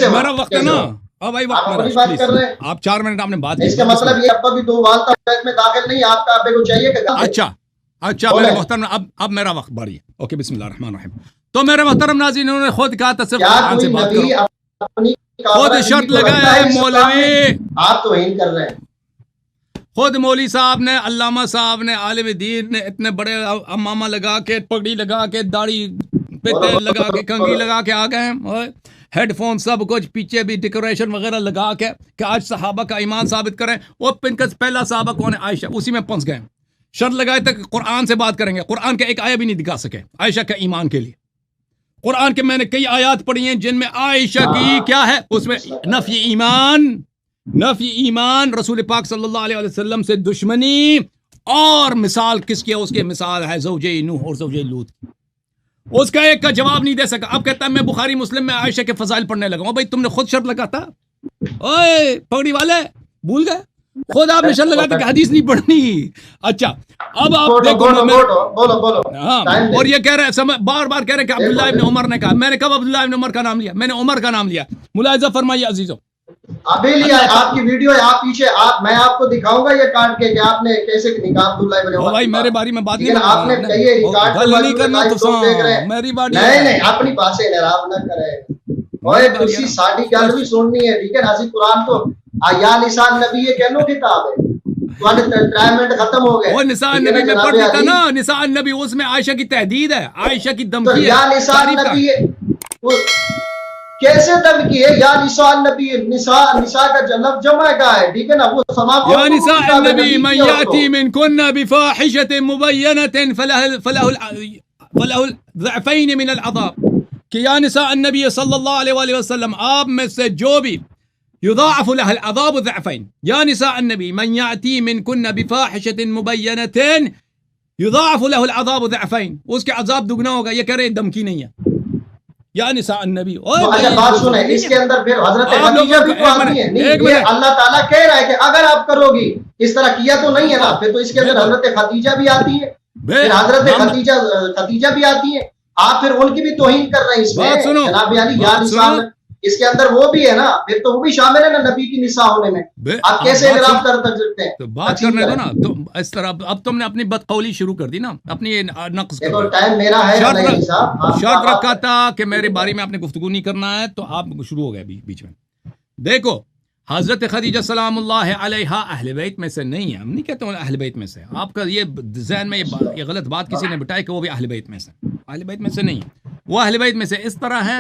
میرا وقت ہے نا. آپ 4 منٹ آپ نے بات کی, اس کا مطلب یہ ابا بھی دو والدہ بیت میں داخل نہیں, آپ کا ابے کو چاہیے کہ اچھا میرے محترم, اب میرا وقت باری ہے. اوکے, بسم اللہ الرحمن الرحیم. تو میرے محترم ناظرین, انہوں نے خود کہا تھا صرف قرآن سے بات کرو, خود شرط لگایا ہے مولوی, آپ توہین کر رہے ہیں. خود مولوی صاحب نے, علامہ صاحب نے, عالم دین نے اتنے بڑے امامہ لگا کے, پگڑی لگا کے, داڑھی پہ تیل لگا کے, کنگھی لگا کے آ گئے ہیں, ہیڈ فون سب کچھ, پیچھے بھی ڈیکوریشن وغیرہ لگا کے کہ آج صحابہ کا ایمان ثابت کریں. وہ پہلا صحابہ کون ہے؟ عائشہ, اسی میں پھنس گئے. شرط لگائے تک قرآن سے بات کریں گے, قرآن کے ایک آیت بھی نہیں دکھا سکے عائشہ کے ایمان کے لیے. قرآن کے میں نے کئی آیات پڑھی ہیں جن میں عائشہ کی کیا ہے, اس میں نفی ایمان, رسول پاک صلی اللہ علیہ وسلم سے دشمنی, اور مثال کس کی ہے؟ اس کے مثال ہے زوجہ نوح اور زوجہ لوط. اس کا ایک کا جواب نہیں دے سکا. اب کہتا ہے میں بخاری مسلم میں عائشہ کے فضائل پڑھنے لگا ہوں. بھائی تم نے خود شرط لگا تھا, اوئے پگڑی والے بھول گئے, خود آپ نے شرط لگا تھا کہ حدیث نہیں پڑھنی. اچھا اب آپ دیکھو, ہاں, اور یہ کہہ رہے ہیں, بار بار کہہ رہے ہیں کہ عبداللہ ابن عمر نے کہا. میں نے کب عبداللہ ابن عمر کا نام لیا؟ میں نے عمر کا نام لیا. ملاحظہ فرمائیے عزیزوں, ابھی لیا آپ کی ویڈیو ہے, آپ پیچھے, میں آپ کو دکھاؤں گا یہ کاٹ کے کہ آپ نے کیسے نکاح عبداللہ ابن عمر. بھائی میرے باری میں بات نہیں, آپ نے کہیے ریکارڈ نہیں کرنا, تو میری باری نہیں, اپنی بات سے اعراب نہ کریں. اور کسی ساڈی گل بھی سننی ہے, ٹھیک ہے نا. اسی قرآن تو یا نساء نبی یہ کہنو کتاب ہے, ختم ہو گئے. وہ نساء نبی میں پڑھ دیتا نا, نساء نبی, اس میں عائشہ کی تحدید ہے, عائشہ کی دھمکی ہے. یا نساء نبی کیسے دم کی ہے؟ یا نساء النبی، نساء کا لفظ جمع کا ہے، ٹھیک ہے نا، وہ تمام یا نساء النبی من یاتی منکن بفاحشۃ مبینۃ فلہ الضعفین من العذاب، کہ یا نساء النبی صلی اللہ علیہ وآلہ وسلم، آپ میں سے جو بھی یضاعف لها العذاب ضعفین، یا نساء النبی من یاتی منکن بفاحشۃ مبینۃ یضاعف له العذاب ضعفین، اس کے عذاب دگنا ہوگا. یہ کہہ رہے دمکی نہیں ہے. یا نساء النبی. اچھا بات سنیں، اس کے اندر پھر حضرت خدیجہ بھی تو آتی ہے. نہیں، یہ اللہ تعالیٰ کہہ رہا ہے کہ اگر آپ کرو گی، اس طرح کیا تو نہیں ہے نا، پھر تو اس کے اندر حضرت خدیجہ بھی آتی ہے، پھر حضرت خدیجہ بھی آتی ہے، آپ پھر ان کی بھی توہین کر رہے ہیں اس میں. جناب علی یا نساء، اس کے اندر وہ بھی ہے نا، پھر تو وہ بھی شامل ہے نا نبی کی نساء ہونے میں. آپ کیسے اعتراف کر سکتے ہیں؟ تو بات کرنے دو نا. تو اس طرح اب تم نے اپنی بدقولی شروع کر دی نا، اپنی نقص کر دی. ٹائم میرا ہے، شرط رکھا تھا کہ میرے بارے میں آپ نے گفتگو نہیں کرنا ہے، تو آپ شروع ہو گئے بیچ میں. دیکھو حضرت خدیجہ سلام اللہ علیہا اہل بیت میں سے نہیں ہے. ہم نہیں کہتے ہیں اہل بیت میں سے. آپ کا یہ ذہن میں یہ غلط بات کسی نے بٹائی کہ وہ بھی اہل بیت میں سے. اہل بیت میں سے نہیں ہے، وہ اہل بیت میں سے اس طرح ہے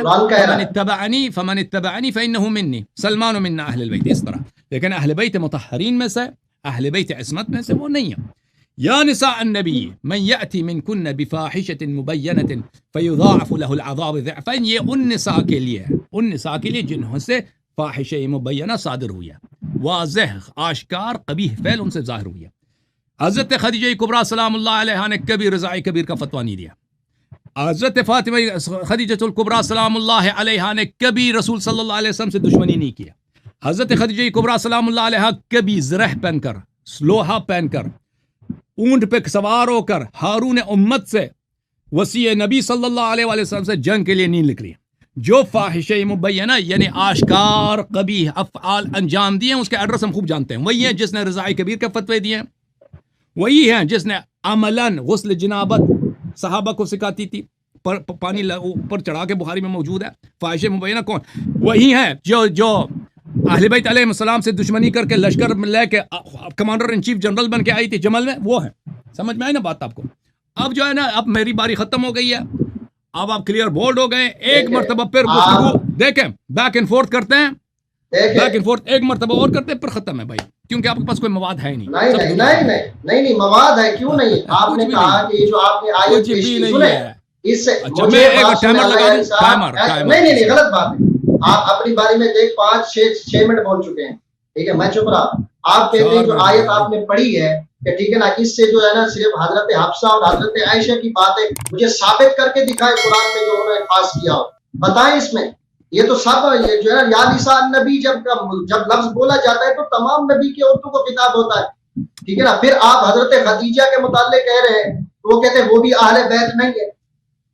فمن اتبعنی فانه منی، سلمان منا اہل البیت، اس طرح. لیکن اہل بیت مطہرین میں سے، اہل بیت عصمت میں سے وہ نہیں ہے. یا نساء النبی من یأتی منکن بفاحشۃ مبینۃ فیضاعف له العذاب ضعفین، یہ ان نساء کے لیے ہے، ان نساء کے لیے جنہوں سے فاحشہ مبینہ صادر ہوئی ہے، واضح آشکار قبیح فعل ان سے ظاہر ہوئی ہے. حضرت خدیجہ کبریٰ سلام اللہ علیہا نے کبھی رضاء کبیر کا فتویٰ نہیں دیا. حضرت فاطمہ خدیجہ الکبریٰ سلام اللہ علیہا نے کبھی رسول صلی اللہ علیہ وسلم سے دشمنی نہیں کیا. حضرت خدیجہ کبریٰ سلام اللہ علیہا کبھی زرہ پہن کر، لوہا پہن کر، اونٹ پہ سوار ہو کر ہارون امت سے، وصی نبی صلی اللہ علیہ وآلہ وسلم سے جنگ کے لیے نہیں نکلی. جو فاحشہ مبینہ یعنی آشکار قبیح افعال انجام دیے ہیں، اس کے ایڈریس ہم خوب جانتے ہیں. وہی ہیں جس نے رضاء کبیر کا فتوی دیے ہیں، وہی ہیں جس نے عملاً غسل جنابت صحابہ کو سکھاتی تھی، پانی اوپر چڑھا کے بخاری میں موجود ہے. فاحشہ مبینہ کون؟ وہی ہیں جو اہل بیت علیہ السلام سے دشمنی کر کے لشکر میں لے کے کمانڈر ان چیف جنرل بن کے آئی تھی جمل میں، وہ ہیں. سمجھ میں آئی نا بات آپ کو؟ اب جو ہے نا، اب میری باری ختم ہو گئی ہے، اب آپ کلیئر بولڈ ہو گئے. ایک مرتبہ پھر گفتگو دیکھیں، بیک اینڈ فورتھ کرتے ہیں، بیک اینڈ فورتھ ایک مرتبہ اور کرتے ہیں، پھر ختم ہے بھائی، کیونکہ آپ کے پاس کوئی مواد ہے نہیں. نہیں مواد ہے، کیوں نہیں؟ آپ نے کہا کہ جو آپ نے آیت پیش کی، سنیں اس سے مجھے نہیں غلط بات ہے. آپ اپنی باری میں دیکھ 5-6 منٹ بول چکے ہیں، ٹھیک ہے، میں چپ رہا. آپ کہتے ہیں جو آیت آپ نے پڑھی ہے کہ ٹھیک ہے نا، اس سے جو ہے نا صرف حضرت حفصہ اور حضرت عائشہ کی باتیں مجھے ثابت کر کے دکھائے قرآن میں جو انہوں نے خاص کیا ہو، بتائیں اس میں. یہ تو سب جو ہے نا، یا نساء النبی جب لفظ بولا جاتا ہے تو تمام نبی کی عورتوں کو خطاب ہوتا ہے، ٹھیک ہے نا. پھر آپ حضرت خدیجہ کے متعلق کہہ رہے ہیں، وہ کہتے ہیں وہ بھی اہل بیت نہیں ہے،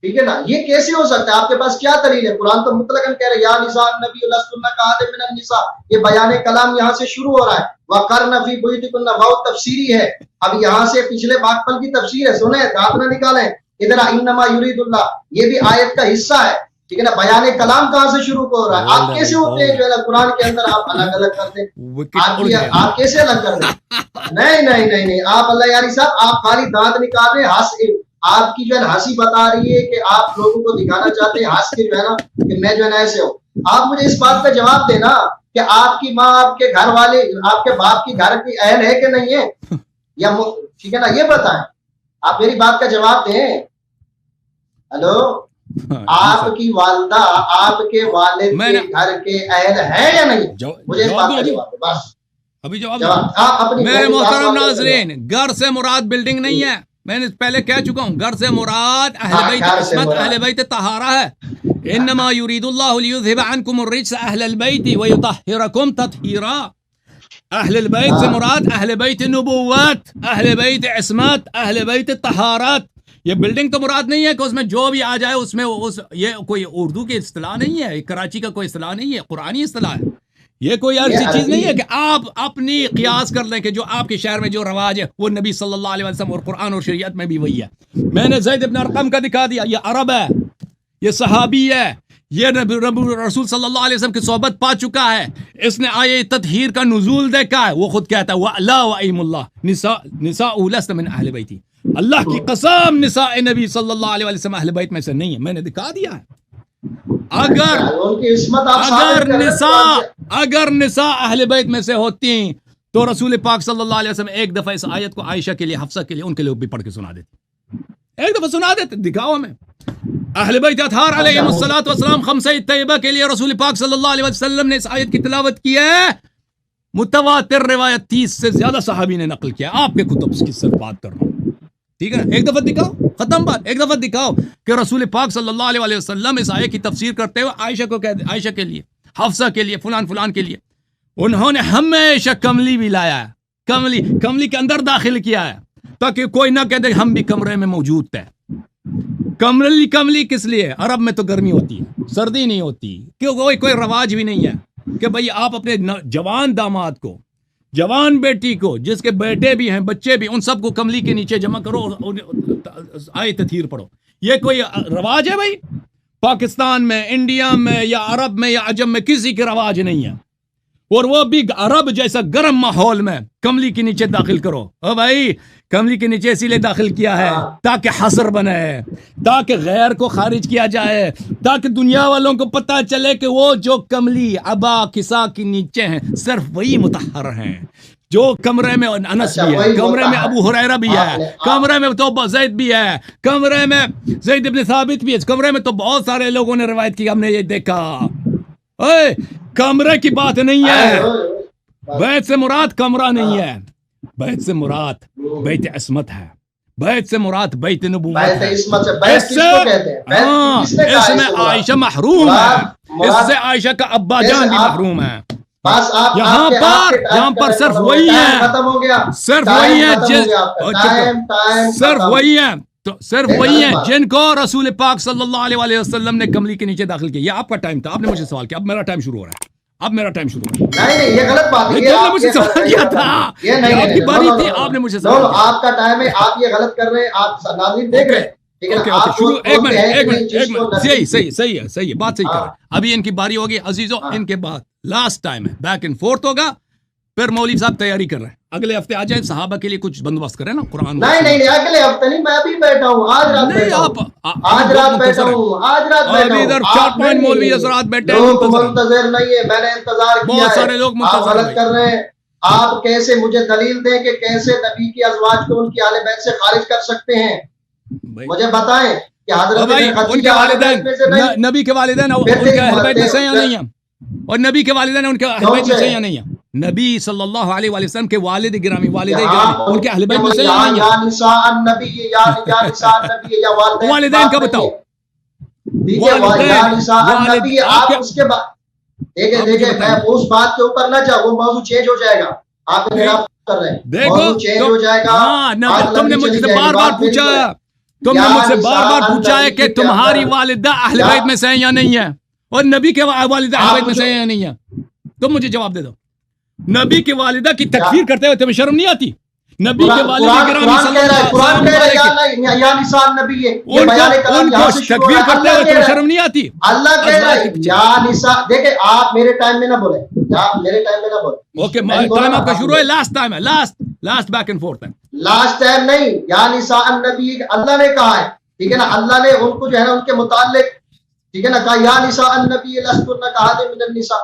ٹھیک ہے نا. یہ کیسے ہو سکتا ہے؟ آپ کے پاس کیا دلیل ہے؟ قرآن تو مطلقاً کہہ رہے ہیں یا نساء النبی لستن کاحد من النساء، یہ بیان کلام یہاں سے شروع ہو رہا ہے. وقرن فی بیوتکن، وہ تفسیری ہے. اب یہاں سے پچھلے باغپل کی تفسیر ہے، سنیں، دانت نہ نکالیں. ادھر انما یرید اللہ، یہ بھی آیت کا حصہ ہے، ٹھیک ہے نا. بیان کلام کہاں سے شروع ہو رہا ہے؟ آپ کیسے ہوتے ہیں جو ہے نا قرآن کے اندر آپ الگ الگ کرتے ہیں؟ آپ کیسے الگ کر دیں؟ نہیں، آپ اللہ یاری صاحب، آپ خالی دانت نکال رہے ہیں. آپ کی جو ہے ہنسی بتا رہی ہے کہ آپ لوگوں کو دکھانا چاہتے ہیں ہنس کے جو ہے نا کہ میں جو ہے نا ایسے ہوں. آپ مجھے اس بات کا جواب دینا کہ آپ کی ماں، آپ کے گھر والے، آپ کے باپ کی گھر کی اہل ہے کہ نہیں ہے، یا ٹھیک ہے نا، یہ بتائیں. آپ میری بات کا جواب دیں. ہلو، آپ کی والدہ آپ کے والد کے گھر کے اہل ہے یا نہیں؟ مجھے اس بات کا جواب دیں بس. ابھی جواب میرے محترم ناظرین، گھر سے مراد بلڈنگ نہیں ہے. میں نے پہلے کہہ چکا ہوں، گھر سے مراد اہل بیت عصمت، اہل بیت طہارہ ہے. انما یرید اللہ لیذھب عنکم الرجس اہل البیت ویطہرکم تطہیرا. اہل البیت سے مراد اہل بیت نبوت، اہل بیت عصمت، اہل بیت طہارت. یہ بلڈنگ تو مراد نہیں ہے کہ اس میں جو بھی آ جائے اس میں یہ کوئی اردو کی اصطلاح نہیں ہے، کراچی کا کوئی اصطلاح نہیں ہے، قرآنی اصطلاح ہے. یہ کوئی ایسی چیز نہیں ہے کہ آپ اپنی قیاس کر لیں کہ جو آپ کے شہر میں جو رواج ہے وہ نبی صلی اللہ علیہ وسلم اور قرآن اور شریعت میں بھی وہی ہے. میں نے زید بن ارقم کا دکھا دیا، یہ عرب ہے، یہ صحابی ہے، یہ رسول صلی اللہ علیہ وسلم کی صحبت پا چکا ہے. اس نے آیہ تطہیر کا نزول دیکھا ہے. وہ خود کہتا ہے وَأَلَا وَأَيْمُ اللَّهِ نِسَاءُ لَسْتَ مِنْ أَهْلِ بَيْتِي، اللہ کی قسم نساء نبی صلی اللہ علیہ وسلم اہل بیت میں سے نہیں ہے. میں نے دکھا دیا ہے. ان کی عصمت آپ ثابت کر رہے ہیں۔ اگر نساء اہل بیت میں سے ہوتی تو رسول پاک صلی اللہ علیہ وسلم ایک دفعہ اس آیت کو عائشہ کے لیے، حفصہ کے لیے، ان کے لیے بھی پڑھ کے سنا دیتے، ایک دفعہ سنا دیتے، دکھاؤ ہمیں۔ اہل بیت اطہار علیہم الصلوۃ والسلام خمسہ طیبہ کے لیے رسول پاک صلی اللہ علیہ وسلم نے اس آیت کی تلاوت کی ہے، متواتر روایت 30 سے زیادہ صحابی نے نقل کیا، آپ کے کتب کی صرف بات کر رہا ہوں، ٹھیک ہے نا؟ ایک دفعہ دکھاؤ، ختم بات، ایک دفعہ دکھاؤ کہ رسول پاک صلی اللہ علیہ وسلم اس آیت کی تفسیر کرتے ہوئے عائشہ کو کہتے، عائشہ کے لیے، حفصہ کے لیے، فلان فلان کے لیے، انہوں نے ہمیشہ کملی بھی لایا ہے، کملی کے اندر داخل کیا ہے تاکہ کوئی نہ کہتے ہم بھی کمرے میں موجود تھے۔ کملی کس لیے؟ عرب میں تو گرمی ہوتی ہے، سردی نہیں ہوتی، کیوں کوئی رواج بھی نہیں ہے کہ بھئی آپ اپنے جوان داماد کو، جوان بیٹی کو، جس کے بیٹے بھی ہیں، بچے بھی، ان سب کو کملی کے نیچے جمع کرو، آئے تطہیر پڑھو۔ یہ کوئی رواج ہے بھائی؟ پاکستان میں، انڈیا میں، یا عرب میں، یا عجم میں کسی کے رواج نہیں ہے، اور وہ بھی عرب جیسا گرم ماحول میں کملی کے نیچے داخل کرو۔ او بھائی، کملی کے نیچے اسی لیے داخل کیا ہے تاکہ حصر بنے، تاکہ غیر کو خارج کیا جائے، تاکہ دنیا والوں کو پتہ چلے کہ وہ جو کملی عبا کسا کے نیچے ہیں صرف وہی مطہر ہیں، جو کمرے میں انس بھی ہے، کمرے میں ابو ہریرہ بھی ہے، کمرے میں تو زید بھی ہے، کمرے میں زید ابن ثابت بھی ہے، کمرے میں تو بہت سارے لوگوں نے روایت کی، ہم نے یہ دیکھا۔ اے کمرے کی بات نہیں ہے، بیت سے مراد کمرہ نہیں ہے، بیت سے مراد بیت عصمت ہے، بیت سے مراد بیت نبوت ہے، اس میں عائشہ محروم ہے، اس سے عائشہ کا ابا جان بھی محروم ہے۔ یہاں پر صرف وہی ہے، صرف وہی ہیں جن کو رسول پاک صلی اللہ علیہ وسلم نے کملی کے نیچے داخل کیا۔ یہ آپ کا ٹائم تھا، آپ نے مجھے سوال کیا، اب میرا ٹائم شروع ہو رہا ہے، اب میرا ٹائم شروع ہو رہا ہے۔ نہیں، یہ غلط بات ہے، آپ نے مجھے سوال کیا تھا، آپ کی باری تھی، آپ نے مجھے سوال کیا۔ آپ کا ٹائم ہے، آپ یہ غلط کر رہے ہیں، آپ ناظرین دیکھ رہے ہیں، ایک منٹ، صحیح ہے، بات صحیح کر رہے ہیں۔ ابھی ان کی باری ہوگی عزیزو، ان کے بعد لاسٹ ٹائم ہے، بیک اینڈ فورتھ ہوگا، پھر مولوی صاحب تیاری کر رہے ہیں، اگلے ہفتے آ جائیں، صحابہ کے لیے کچھ بندوبست کریں نا، قرآن۔ نہیں، اگلے ہفتے نہیں، میں ابھی بیٹھا ہوں، آج رات بیٹھا ہوں، ادھر 4-5 مولوی حضرات بیٹھے ہیں، منتظر نہیں ہے، میں نے انتظار کیا ہے، بہت سارے لوگ آپ غلط کر رہے ہیں۔ آپ کیسے مجھے دلیل دیں کہ کیسے نبی کی ازواج کو ان کی اہل بیت سے خارج کر سکتے ہیں؟ مجھے بتائیں کہ حضرت ان کے والدین، نبی کے والدین ان کے اہل بیت میں سے یا نہیں ہیں؟ اور نبی کے والدین ان کے اہل بیت میں سے یا نہیں ہیں؟ نبی صلی اللہ علیہ وسلم کے والد گرامی، والدین گرامی ان کے اہل بیت میں سے یا نہیں ہیں؟ یا نساء النبی، یا نساء النبی، یا والدین کا بتاؤ، یا نساء النبی۔ آپ اس کے بعد دیکھیں میں اس بات کے اوپر نہ جاؤں، وہ موضوع چینج ہو جائے گا، آپ انحراف کر رہے ہیں، موضوع چینج ہو جائے گا۔ تم نے مجھ سے بار بار پوچھا، تم نے مجھ سے بار بار پوچھا ہے کہ تمہاری والدہ اہل بیت میں سے ہیں یا نہیں ہے، اور نبی کے والدہ اہل بیت میں سے ہیں یا نہیں ہے؟ تم مجھے جواب دے دو۔ نبی کی والدہ کی تکفیر کرتے ہوئے تمہیں شرم نہیں آتی؟ نبی کے والد گرامی صلی اللہ علیہ وسلم ان کو تکفیر کرتے ہوئے تمہیں شرم نہیں آتی؟ اللہ کہہ رہا ہے یا نساء، دیکھیں آپ میرے ٹائم میں نہ بولیں، میرے ٹائم میں نہ بولیں۔ اوکے، ٹائم آپ کا شروع ہے، لاسٹ ٹائم ہے، لاسٹ بیک اینڈ فورتھ ہے، لاسٹ ٹائم نہیں، یا نساء النبی اللہ نے کہا ہے، ٹھیک ہے نا، اللہ نے ان کو جو ہے نا ان کے متعلق، ٹھیک ہے نا، کہا یا نساء النبی لستن کأحد من النساء،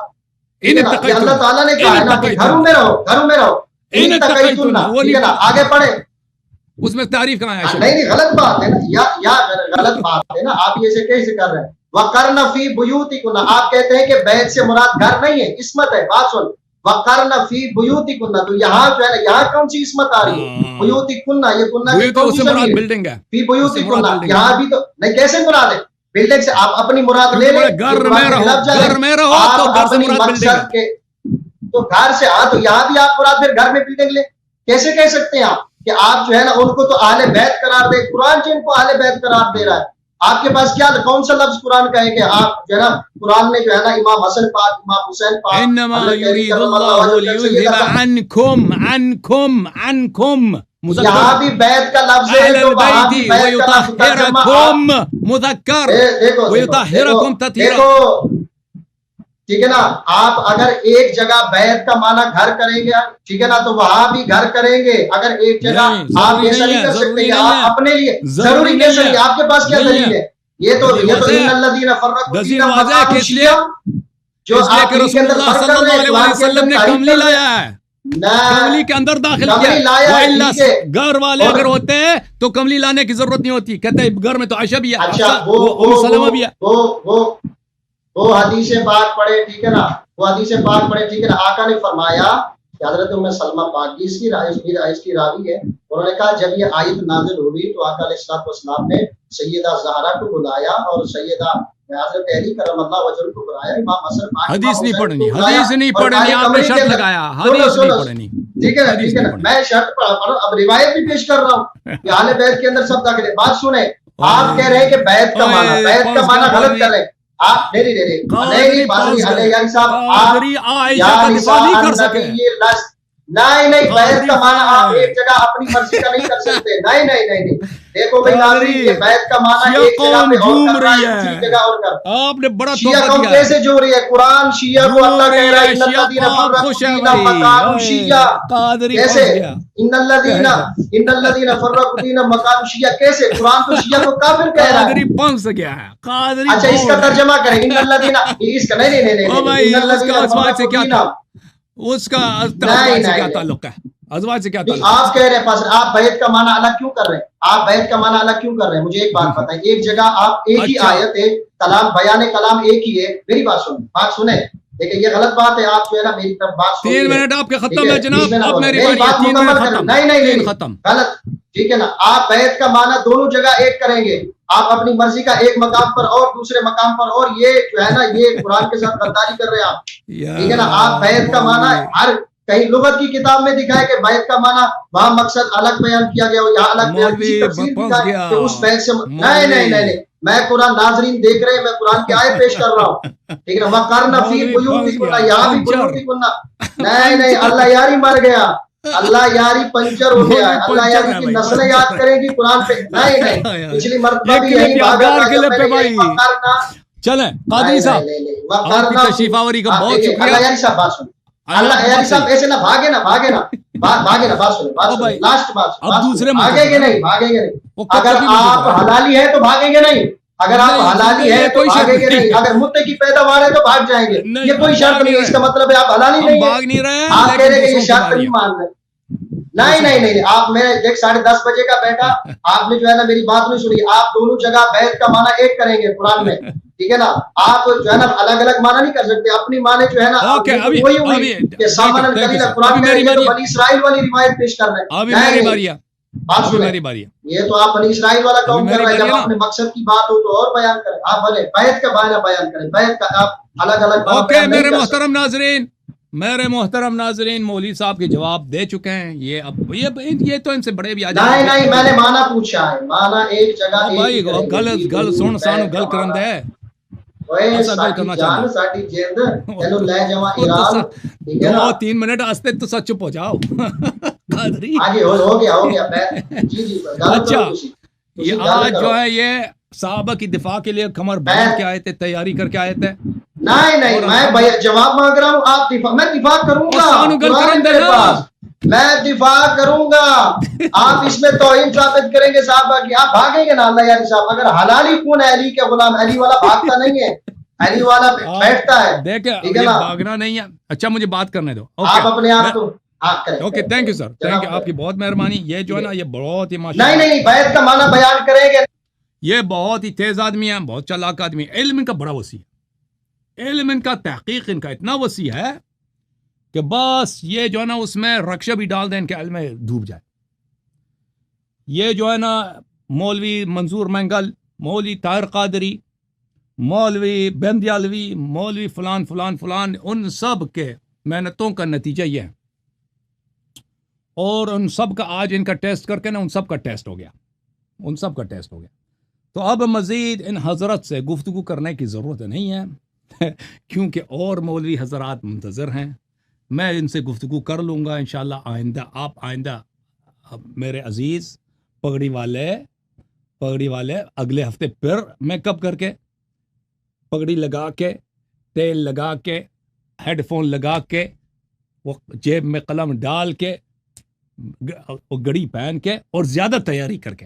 اللہ تعالیٰ نے کہا ہے نا کہ گھروں میں رہو، گھروں میں رہو، ٹھیک ہے نا، آگے پڑھیں، اس میں تعریف کہاں ہے؟ نہیں، غلط بات ہے نا، یا غلط بات ہے نا، آپ یہ کیسے کر رہے ہیں؟ وَقَرْنَ فِي بُيُوتِكُنَّ، آپ کہتے ہیں کہ بیت سے مراد گھر نہیں ہے، عصمت ہے، بات سن، وَقَرْنَ فِي بُيُوتِكُنَّ، تو یہاں جو ہے نا، یہاں کون سی عصمت آ رہی ہے؟ بُيُوتِكُنَّ، یہ کنہ کی کون سی ضمیر ہے؟ بلڈنگ ہے، فی بُيُوتِكُنَّ، یہاں بھی تو نہیں، کیسے مراد ہے؟ بلڈنگ سے آپ اپنی مراد لے لیں، گھر میں رہو تو گھر سے مراد بلڈنگ ہے، تو گھر سے، ہاں تو یہاں بھی آپ مراد پھر گھر میں بلڈنگ لیں، کیسے کہہ سکتے ہیں آپ کہ آپ جو ہے نا ان کو تو اہل بیت قرار دے؟ قرآن جو ان کو اہل بیت قرار دے رہا ہے، آپ کے پاس کیا کون سا لفظ قرآن کا ہے کہ آپ جو ہے نا قرآن میں جو ہے نا امام حسن پاک، امام حسین پاک، انما یرید اللہ لیذھب عنکم یہاں بھی بیت کا لفظ ہے، تو وہاں بھی بیت کا لفظ ترجمہ مذکر ویطہرکم تطہیرا، ٹھیک ہے نا، آپ اگر ایک جگہ بیت کا معنی گھر کریں گے، ٹھیک ہے نا، تو وہاں بھی گھر کریں گے، اگر ایک جگہ آپ ایسا نہیں کر سکتے، آپ اپنے لیے ضروری کیسے نہیں، آپ کے پاس کیا دلیل ہے؟ یہ تو ان الذین فرقوا دینہم وکانوا شیعا جو آپ کے اندر فرق کر رہے ہیں قرآن کے اندر نے کملی لایا ہے، کملی کے اندر داخل کیا، گھر والے اگر ہوتے ہیں تو کملی لانے کی ضرورت نہیں ہوتی. کہتے ہیں گھر میں تو عائشہ بھی ہے، سلمہ بھی ہے. وہ حدیث پاک پڑھے، ٹھیک ہے نا، وہ حدیث پاک پڑھے، ٹھیک ہے نا. آقا نے فرمایا کہ حضرت ام سلمہ پاک اس کی راوی ہے، انہوں نے کہا جب یہ آیت نازل ہوئی تو آقا علیہ الصلوۃ والسلام نے سیدہ زہرا کو بلایا اور سیدہ حضرت علی کرم اللہ وجہ کو بلایا. امام حسن حدیث نہیں پڑھنی، حدیث نہیں پڑھنی، آپ نے شرط لگایا حدیث نہیں پڑھنی. ٹھیک ہے ٹھیک ہے نا، میں شرط پڑھا، اب روایت بھی پیش کر رہا ہوں کہ اہل بیت کے اندر سب داخل ہے. بات سنیں، آپ کہہ رہے ہیں کہ بیت کا معنی غلط کر رہے ہیں آپ. نہیں بیت کا معنی آپ ایک جگہ اپنی مرضی کا نہیں کر سکتے. نہیں دیکھو بھائی ناظرین، یہ بیت کا معنی ایک جگہ پہ اور کر رہا ہے، دوسری جگہ اور کر رہا ہے. آپ نے بڑا شیعہ قوم کیسے جو رہی ہے؟ قرآن شیعہ کو اللہ کہہ رہا ہے ان الذین فرقوا دینہم وکانوا شیعا. کیسے ان الذین فرقوا دینہم وکانوا شیعا؟ کیسے قرآن تو شیعہ کو کافر کہہ رہا ہے؟ قادری پھنس گیا ہے. قادری اچھا اس کا ترجمہ کریں، ان الذین، اس کا نہیں ان الذین فرقوا دینہم، اس کا ازواج سے کیا تعلق ہے؟ ازواج سے کیا تعلق؟ آپ کہہ رہے ہیں آپ بیت کا معنی الگ کیوں کر رہے ہیں؟ آپ بیت کا معنی الگ کیوں کر رہے ہیں؟ مجھے ایک بات بتائیں، ایک جگہ آپ ایک ہی آیت ہے، کلام بیان کلام ایک ہی ہے. میری بات سنیں لیکن یہ غلط بات ہے. آپ جو ہے نا میری طرف بات سنیں. 3 منٹ آپ کے ختم ہے جناب، آپ میری بات مکمل کریں. نہیں ختم، غلط، ٹھیک ہے نا. آپ بیت کا معنی دونوں جگہ ایک کریں گے، آپ اپنی مرضی کا ایک مقام پر اور دوسرے مقام پر، اور یہ جو ہے نا یہ قرآن کے ساتھ غداری کر رہے ہیں آپ. ٹھیک ہے نا. آپ بیت کا معنی ہر کہیں لغت کی کتاب میں دکھائے کہ بیت کا معنی وہاں مقصد الگ بیان کیا گیا ہو، یہاں الگ بیان کی تفسیر دکھائے کہ اس بیت سے نہیں. میں قرآن، ناظرین دیکھ رہے ہیں، میں قرآن کی آیت پیش کر رہا ہوں، ٹھیک ہے نا. وَقَرْنَ فِي بُيُوتِكُنَّ، یہاں بھی بُيُوتِكُنَّ. نہیں اللہ یاری مر گیا، اللہ یاری پنچر ہو گیا ہے. اللہ یاری کی نسلیں یاد کریں گی قرآن پہ. نہیں پچھلی مرتبہ بھی یہی چلیں. قادری صاحب آپ کی تشریف آوری کا بہت شکریہ. اللہ یاری صاحب بات سنیں، اللہ یاری صاحب ایسے نہ بھاگے نا بات سنیں لاسٹ بات. بھاگیں گے نہیں. اگر آپ حلالی ہے تو بھاگیں گے نہیں، اگر آپ حلالی ہے تو بھاگیں گے نہیں، اگر مدعے کی پیداوار ہے تو بھاگ جائیں گے. یہ کوئی شرط نہیں ہے، اس کا مطلب ہے آپ حلالی نہیں ہے. آپ کہہ رہے کہ یہ شرط نہیں مان رہے. نہیں آپ، میں ایک 10:30 بجے کا بیٹھا، آپ نے جو ہے نا میری بات نہیں سنی. آپ دونوں جگہ بیت کا معنی ایک کریں گے قرآن میں، ٹھیک ہے نا. آپ جو ہے نا الگ الگ معنی نہیں کر سکتے، اپنی معنی جو ہے نا وہی ہوئی کہ سامن القلیل قرآن میں بنی اسرائیل والی روایت پیش کر رہے ہیں. ابھی میری باری ہے، بات سنیں، یہ تو آپ بنی اسرائیل والا کام کر رہے ہیں. جب اپنے مقصد کی بات ہو تو اور بیان کریں. آپ بھلے بیت کا معنی بیان کریں، بیت کا آپ الگ الگ. اوکے میرے محترم ناظرین، مولوی صاحب کے جواب دے چکے ہیں. یہ اب یہ تو ان سے بڑے بھی آ جائیں. نہیں میں نے معنی پوچھا ہے، معنی ایک جگہ بھائی گل سن سانو گل کرن دے. دو 3 منٹ واسطے تو سچ چپ ہو جاؤ. ہو گیا. اچھا یہ آج جو ہے یہ صحابہ کی دفاع کے لیے کمر باندھ کے آئے تھے، تیاری کر کے آئے تھے. نہیں میں جواب مانگ رہا ہوں. آپ میں دفاع کروں گا، میں دفاع کروں گا. آپ اس میں توہین ثابت کریں گے صحابہ کی، آپ بھاگیں گے نا. اللہ یاری صاحب اگر حلالی کون ہے؟ علی کے غلام. علی والا بھاگتا نہیں ہے، علی والا بیٹھتا ہے. دیکھیں بھاگنا نہیں ہے. اچھا مجھے بات کرنے دو. آپ اپنے آپ کو okay thank you sir, thank you, آپ کی بہت مہربانی. یہ جو ہے نا یہ بہت ہی نہیں بیت کا معنی بیان کریں گے. یہ بہت ہی تیز آدمی ہے، بہت چالاک آدمی ہے. علم ان کا بڑا وسیع ہے، علم ان کا تحقیق ان کا اتنا وسیع ہے کہ بس یہ جو ہے نا اس میں رکشہ بھی ڈال دیں ان کے علم میں ڈوب جائے. یہ جو ہے نا مولوی منظور مینگل، مولوی طاہر قادری، مولوی بندیالوی، مولوی فلان فلان فلان، ان سب کے محنتوں کا نتیجہ یہ ہے. اور ان سب کا آج ان کا ٹیسٹ کر کے نا ان سب کا ٹیسٹ ہو گیا. تو اب مزید ان حضرت سے گفتگو کرنے کی ضرورت نہیں ہے کیونکہ اور مولوی حضرات منتظر ہیں. میں ان سے گفتگو کر لوں گا انشاءاللہ. آئندہ میرے عزیز پگڑی والے اگلے ہفتے پھر میک اپ کر کے، پگڑی لگا کے، تیل لگا کے، ہیڈ فون لگا کے، وہ جیب میں قلم ڈال کے، گڑی پہن کے اور زیادہ تیاری کر کے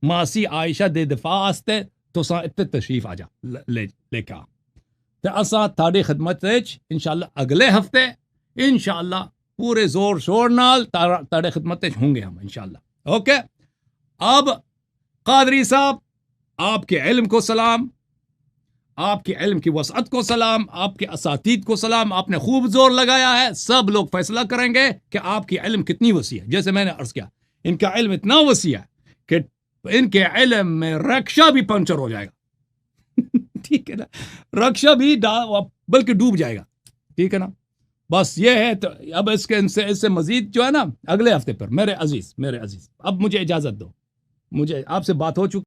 ماسی عائشہ دے دفاع آستے تو اتنے تشریف آ جا لے کے آ تے اساں تھاڑی خدمت وچ انشاءاللہ اگلے ہفتے انشاءاللہ پورے زور شور نال تاڑے خدمت وچ ہوں گے ہم انشاءاللہ. اوکے. اب قادری صاحب آپ کے علم کو سلام، آپ کے علم کی وسعت کو سلام، آپ کے اساتید کو سلام. آپ نے خوب زور لگایا ہے. سب لوگ فیصلہ کریں گے کہ آپ کی علم کتنی وسیع ہے. جیسے میں نے عرض کیا ان کا علم اتنا وسیع ہے کہ ان کے علم میں رکشا بھی پنچر ہو جائے گا. ٹھیک ہے نا، رکشا بھی بلکہ ڈوب جائے گا. ٹھیک ہے نا. بس یہ ہے. تو اب اس سے مزید جو ہے نا اگلے ہفتے پر میرے عزیز اب مجھے اجازت دو. مجھے آپ سے بات ہو چکی